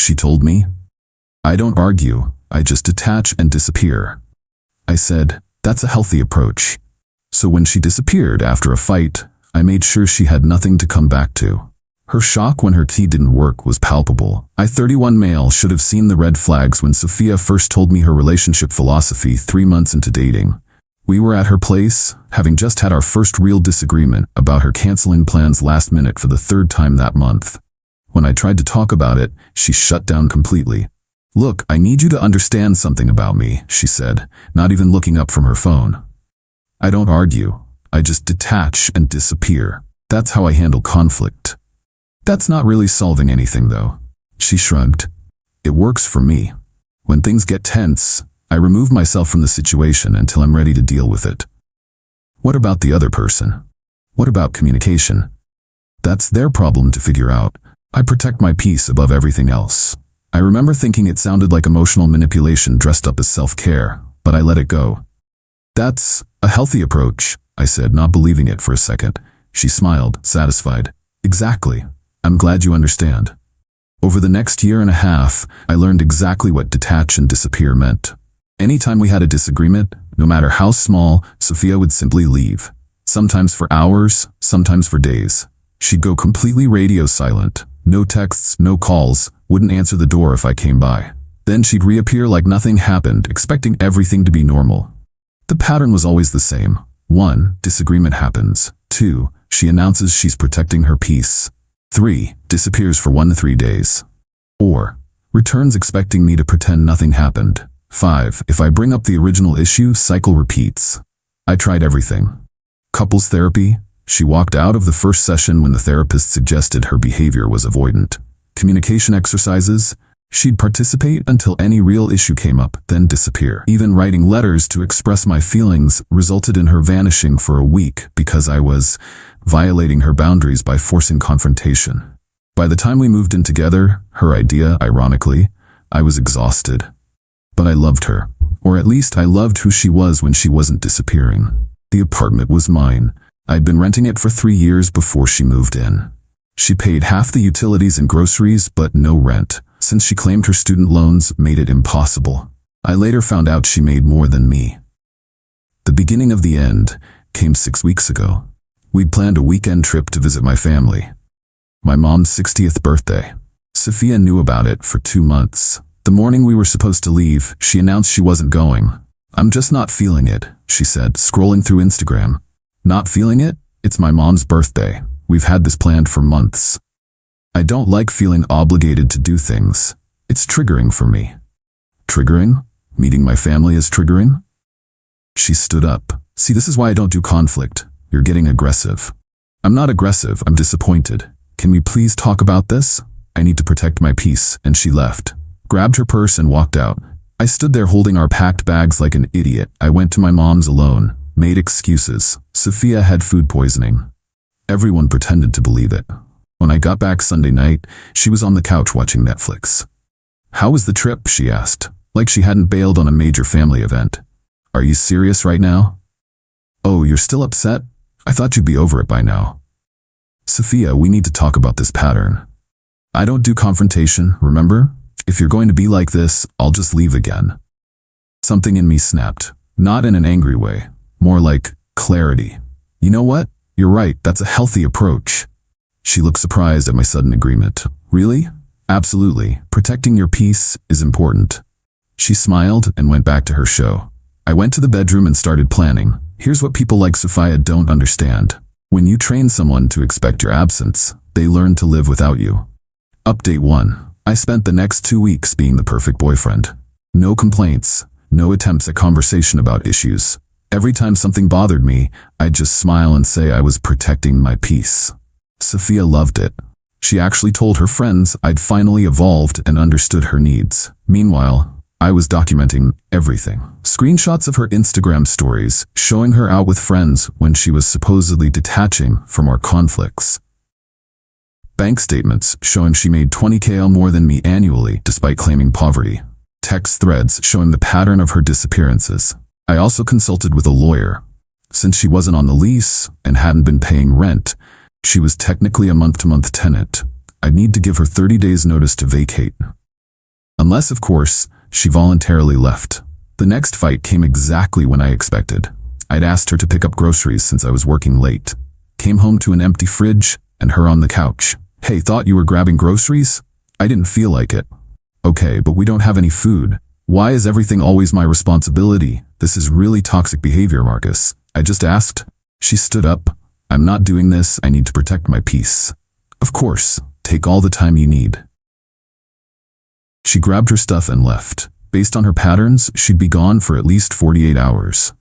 she told me. I don't argue, I just detach and disappear. I said, that's a healthy approach. So when she disappeared after a fight, I made sure she had nothing to come back to. Her shock when her tea didn't work was palpable. I, 31 male, should have seen the red flags when Sophia first told me her relationship philosophy 3 months into dating. We were at her place, having just had our first real disagreement about her canceling plans last minute for the 3rd time that month. When I tried to talk about it, she shut down completely. Look, I need you to understand something about me, she said, not even looking up from her phone. I don't argue, I just detach and disappear. That's how I handle conflict. That's not really solving anything, though. She shrugged. It works for me. When things get tense, I remove myself from the situation until I'm ready to deal with it. What about the other person? What about communication? That's their problem to figure out. I protect my peace above everything else. I remember thinking it sounded like emotional manipulation dressed up as self-care, but I let it go. That's a healthy approach, I said, not believing it for a second. She smiled, satisfied. Exactly. I'm glad you understand. Over the next 1.5 years, I learned exactly what detach and disappear meant. Anytime we had a disagreement, no matter how small, Sophia would simply leave. Sometimes for hours, sometimes for days. She'd go completely radio silent. No texts, no calls, wouldn't answer the door if I came by. Then she'd reappear like nothing happened, expecting everything to be normal. The pattern was always the same. 1. Disagreement happens. 2. She announces she's protecting her peace. 3. Disappears for 1 to 3 days. 4. Returns expecting me to pretend nothing happened. 5. If I bring up the original issue, cycle repeats. I tried everything. Couples therapy. She walked out of the first session when the therapist suggested her behavior was avoidant. Communication exercises. She'd participate until any real issue came up, then disappear. Even writing letters to express my feelings resulted in her vanishing for a week because I was violating her boundaries by forcing confrontation. By the time we moved in together, her idea, ironically, I was exhausted. But I loved her, or at least I loved who she was when she wasn't disappearing. The apartment was mine. I'd been renting it for 3 years before she moved in. She paid half the utilities and groceries, but no rent, since she claimed her student loans made it impossible. I later found out she made more than me. The beginning of the end came 6 weeks ago. We'd planned a weekend trip to visit my family. My mom's 60th birthday. Sophia knew about it for 2 months. The morning we were supposed to leave, she announced she wasn't going. I'm just not feeling it, she said, scrolling through Instagram. Not feeling it? It's my mom's birthday. We've had this planned for months. I don't like feeling obligated to do things. It's triggering for me. Triggering? Meeting my family is triggering? She stood up. See, this is why I don't do conflict. You're getting aggressive. I'm not aggressive, I'm disappointed. Can we please talk about this? I need to protect my peace, and she left. Grabbed her purse and walked out. I stood there holding our packed bags like an idiot. I went to my mom's alone, made excuses. Sophia had food poisoning. Everyone pretended to believe it. When I got back Sunday night, she was on the couch watching Netflix. How was the trip, she asked, like she hadn't bailed on a major family event. Are you serious right now? Oh, you're still upset? I thought you'd be over it by now. Sophia, we need to talk about this pattern. I don't do confrontation, remember? If you're going to be like this, I'll just leave again. Something in me snapped, not in an angry way, more like clarity. You know what? You're right, that's a healthy approach. She looked surprised at my sudden agreement. Really? Absolutely. Protecting your peace is important. She smiled and went back to her show. I went to the bedroom and started planning. Here's what people like Sophia don't understand. When you train someone to expect your absence, they learn to live without you. Update 1. I spent the next 2 weeks being the perfect boyfriend. No complaints, no attempts at conversation about issues. Every time something bothered me, I'd just smile and say I was protecting my peace. Sophia loved it. She actually told her friends I'd finally evolved and understood her needs. Meanwhile, I was documenting everything. Screenshots of her Instagram stories showing her out with friends when she was supposedly detaching from our conflicts. Bank statements showing she made $20,000 more than me annually despite claiming poverty. Text threads showing the pattern of her disappearances. I also consulted with a lawyer. Since she wasn't on the lease and hadn't been paying rent, she was technically a month-to-month tenant. I'd need to give her 30 days notice to vacate. Unless, of course, she voluntarily left. The next fight came exactly when I expected. I'd asked her to pick up groceries since I was working late. Came home to an empty fridge and her on the couch. Hey, thought you were grabbing groceries? I didn't feel like it. Okay, but we don't have any food. Why is everything always my responsibility? This is really toxic behavior, Marcus. I just asked. She stood up. I'm not doing this. I need to protect my peace. Of course, take all the time you need. She grabbed her stuff and left. Based on her patterns, she'd be gone for at least 48 hours.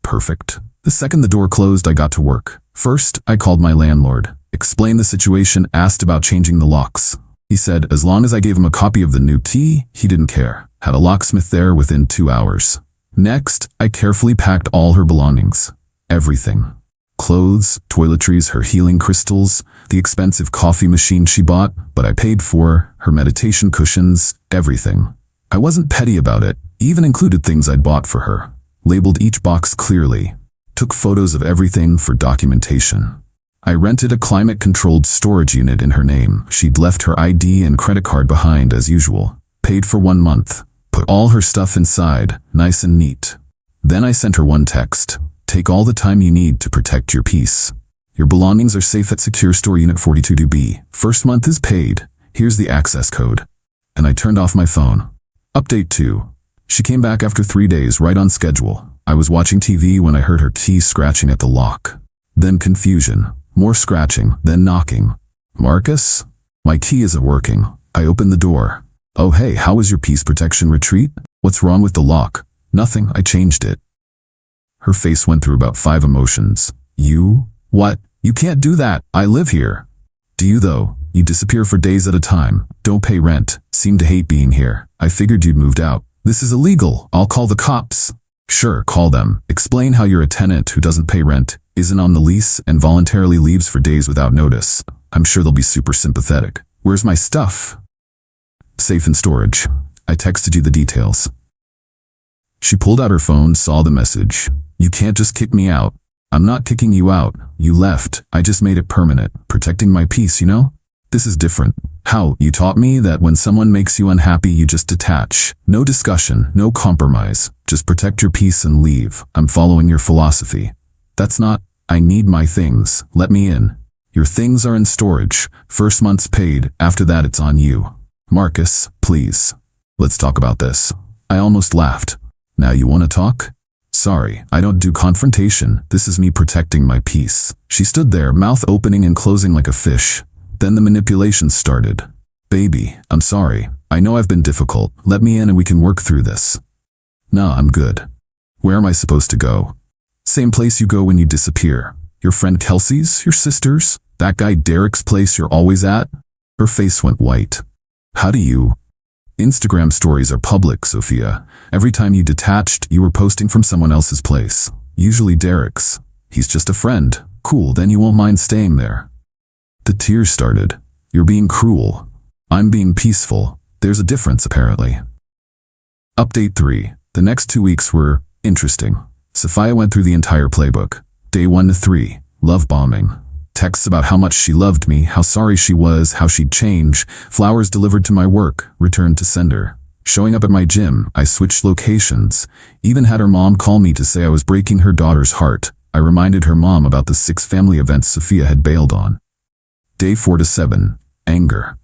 Perfect. The second the door closed, I got to work. First, I called my landlord, explained the situation, asked about changing the locks. He said as long as I gave him a copy of the new key, he didn't care. Had a locksmith there within 2 hours. Next, I carefully packed all her belongings. Everything. Clothes, toiletries, her healing crystals, the expensive coffee machine she bought, but I paid for, her meditation cushions, everything. I wasn't petty about it, even included things I'd bought for her. Labeled each box clearly. Took photos of everything for documentation. I rented a climate-controlled storage unit in her name. She'd left her ID and credit card behind as usual. Paid for 1 month. Put all her stuff inside, nice and neat. Then I sent her one text. Take all the time you need to protect your peace. Your belongings are safe at Secure Store Unit 42B. First month is paid. Here's the access code. And I turned off my phone. Update 2. She came back after 3 days, right on schedule. I was watching TV when I heard her key scratching at the lock. Then confusion. More scratching, then knocking. Marcus? My key isn't working. I opened the door. Oh hey, how was your peace protection retreat? What's wrong with the lock? Nothing, I changed it. Her face went through about 5 emotions. You? What? You can't do that. I live here. Do you though? You disappear for days at a time. Don't pay rent. Seem to hate being here. I figured you'd moved out. This is illegal. I'll call the cops. Sure, call them. Explain how you're a tenant who doesn't pay rent, isn't on the lease, and voluntarily leaves for days without notice. I'm sure they'll be super sympathetic. Where's my stuff? Safe in storage. I texted you the details. She pulled out her phone, saw the message. You can't just kick me out. I'm not kicking you out. You left. I just made it permanent. Protecting my peace, you know? This is different. How? You taught me that when someone makes you unhappy, you just detach. No discussion, no compromise. Just protect your peace and leave. I'm following your philosophy. That's not, I need my things. Let me in. Your things are in storage. First month's paid. After that, it's on you. Marcus, please. Let's talk about this. I almost laughed. Now you want to talk? Sorry, I don't do confrontation. This is me protecting my peace. She stood there, mouth opening and closing like a fish. Then the manipulation started. Baby, I'm sorry. I know I've been difficult. Let me in and we can work through this. Nah, I'm good. Where am I supposed to go? Same place you go when you disappear. Your friend Kelsey's? Your sister's? That guy Derek's place you're always at? Her face went white. How do you? Instagram stories are public, Sophia. Every time you detached, you were posting from someone else's place. Usually Derek's. He's just a friend. Cool, then you won't mind staying there. The tears started. You're being cruel. I'm being peaceful. There's a difference, apparently. Update 3. The next 2 weeks were interesting. Sophia went through the entire playbook. Day 1 to 3. Love bombing. Texts about how much she loved me, how sorry she was, how she'd change. Flowers delivered to my work, returned to sender. Showing up at my gym, I switched locations. Even had her mom call me to say I was breaking her daughter's heart. I reminded her mom about the 6 family events Sophia had bailed on. Day 4 to 7. Anger.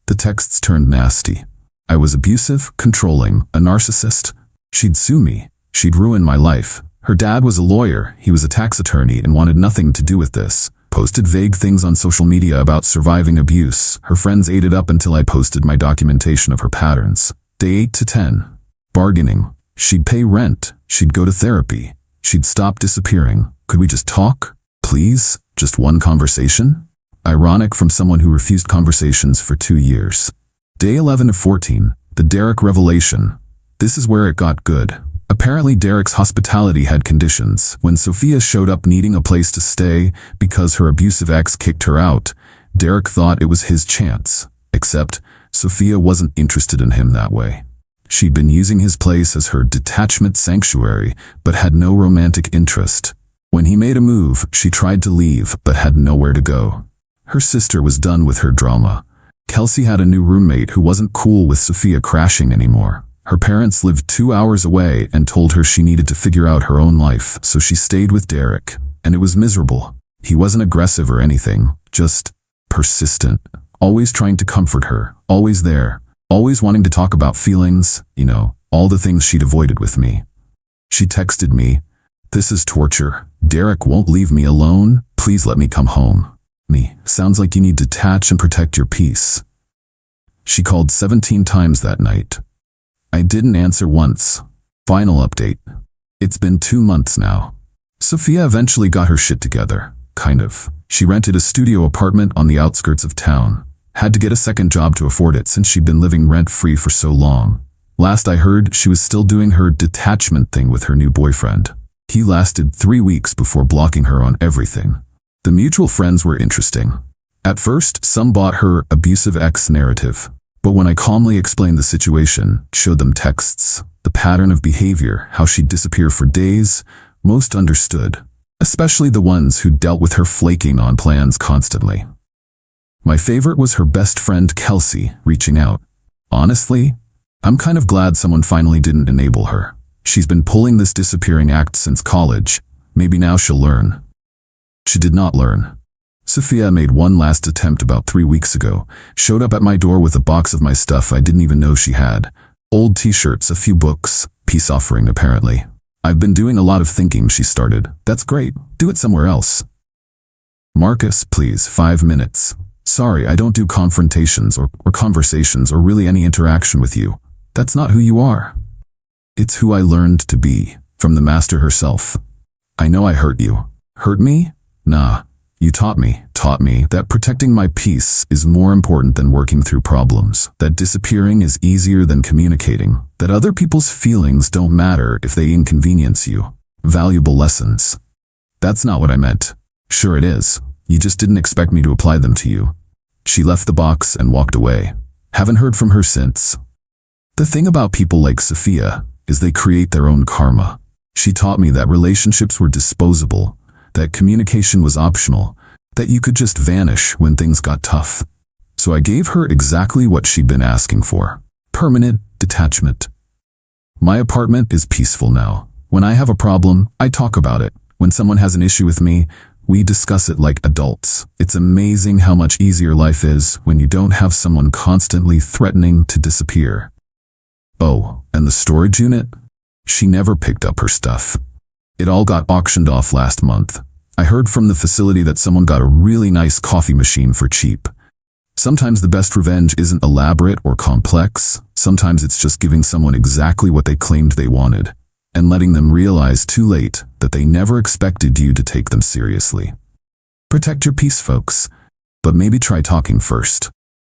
The texts turned nasty. I was abusive, controlling, a narcissist. She'd sue me. She'd ruin my life. Her dad was a lawyer. He was a tax attorney and wanted nothing to do with this. Posted vague things on social media about surviving abuse. Her friends ate it up until I posted my documentation of her patterns. Day 8 to 10. Bargaining. She'd pay rent. She'd go to therapy. She'd stop disappearing. Could we just talk? Please? Just one conversation? Ironic from someone who refused conversations for 2 years. Day 11 to 14. The Derek revelation. This is where it got good. Apparently Derek's hospitality had conditions. When Sophia showed up needing a place to stay because her abusive ex kicked her out, Derek thought it was his chance. Except, Sophia wasn't interested in him that way. She'd been using his place as her detachment sanctuary, but had no romantic interest. When he made a move, she tried to leave, but had nowhere to go. Her sister was done with her drama. Kelsey had a new roommate who wasn't cool with Sophia crashing anymore. Her parents lived 2 hours away and told her she needed to figure out her own life, so she stayed with Derek, and it was miserable. He wasn't aggressive or anything, just persistent, always trying to comfort her, always there, always wanting to talk about feelings, all the things she'd avoided with me. She texted me, "This is torture. Derek won't leave me alone. Please let me come home." Sounds like you need to detach and protect your peace. She called 17 times that night. I didn't answer once. Final update. It's been 2 months now. Sophia eventually got her shit together, kind of. She rented a studio apartment on the outskirts of town. Had to get a second job to afford it since she'd been living rent-free for so long. Last I heard, she was still doing her detachment thing with her new boyfriend. He lasted 3 weeks before blocking her on everything. The mutual friends were interesting. At first, some bought her abusive ex narrative. But when I calmly explained the situation, showed them texts, the pattern of behavior, how she'd disappear for days, most understood. Especially the ones who dealt with her flaking on plans constantly. My favorite was her best friend Kelsey reaching out. Honestly, I'm kind of glad someone finally didn't enable her. She's been pulling this disappearing act since college. Maybe now she'll learn. She did not learn. Sophia made one last attempt about 3 weeks ago, showed up at my door with a box of my stuff I didn't even know she had. Old t-shirts, a few books, peace offering apparently. "I've been doing a lot of thinking," she started. "That's great. Do it somewhere else." "Marcus, please, 5 minutes. Sorry, I don't do confrontations or conversations or really any interaction with you. That's not who you are." "It's who I learned to be, from the master herself. I know I hurt you." "Hurt me? Nah. You taught me that protecting my peace is more important than working through problems, that disappearing is easier than communicating, that other people's feelings don't matter if they inconvenience you. Valuable lessons." "That's not what I meant." "Sure it is. You just didn't expect me to apply them to you." She left the box and walked away. Haven't heard from her since. The thing about people like Sophia is they create their own karma. She taught me that relationships were disposable, that communication was optional, that you could just vanish when things got tough. So I gave her exactly what she'd been asking for. Permanent detachment. My apartment is peaceful now. When I have a problem, I talk about it. When someone has an issue with me, we discuss it like adults. It's amazing how much easier life is when you don't have someone constantly threatening to disappear. Oh, and the storage unit? She never picked up her stuff. It all got auctioned off last month. I heard from the facility that someone got a really nice coffee machine for cheap. Sometimes the best revenge isn't elaborate or complex. Sometimes it's just giving someone exactly what they claimed they wanted, and letting them realize too late that they never expected you to take them seriously. Protect your peace, folks, but maybe try talking first.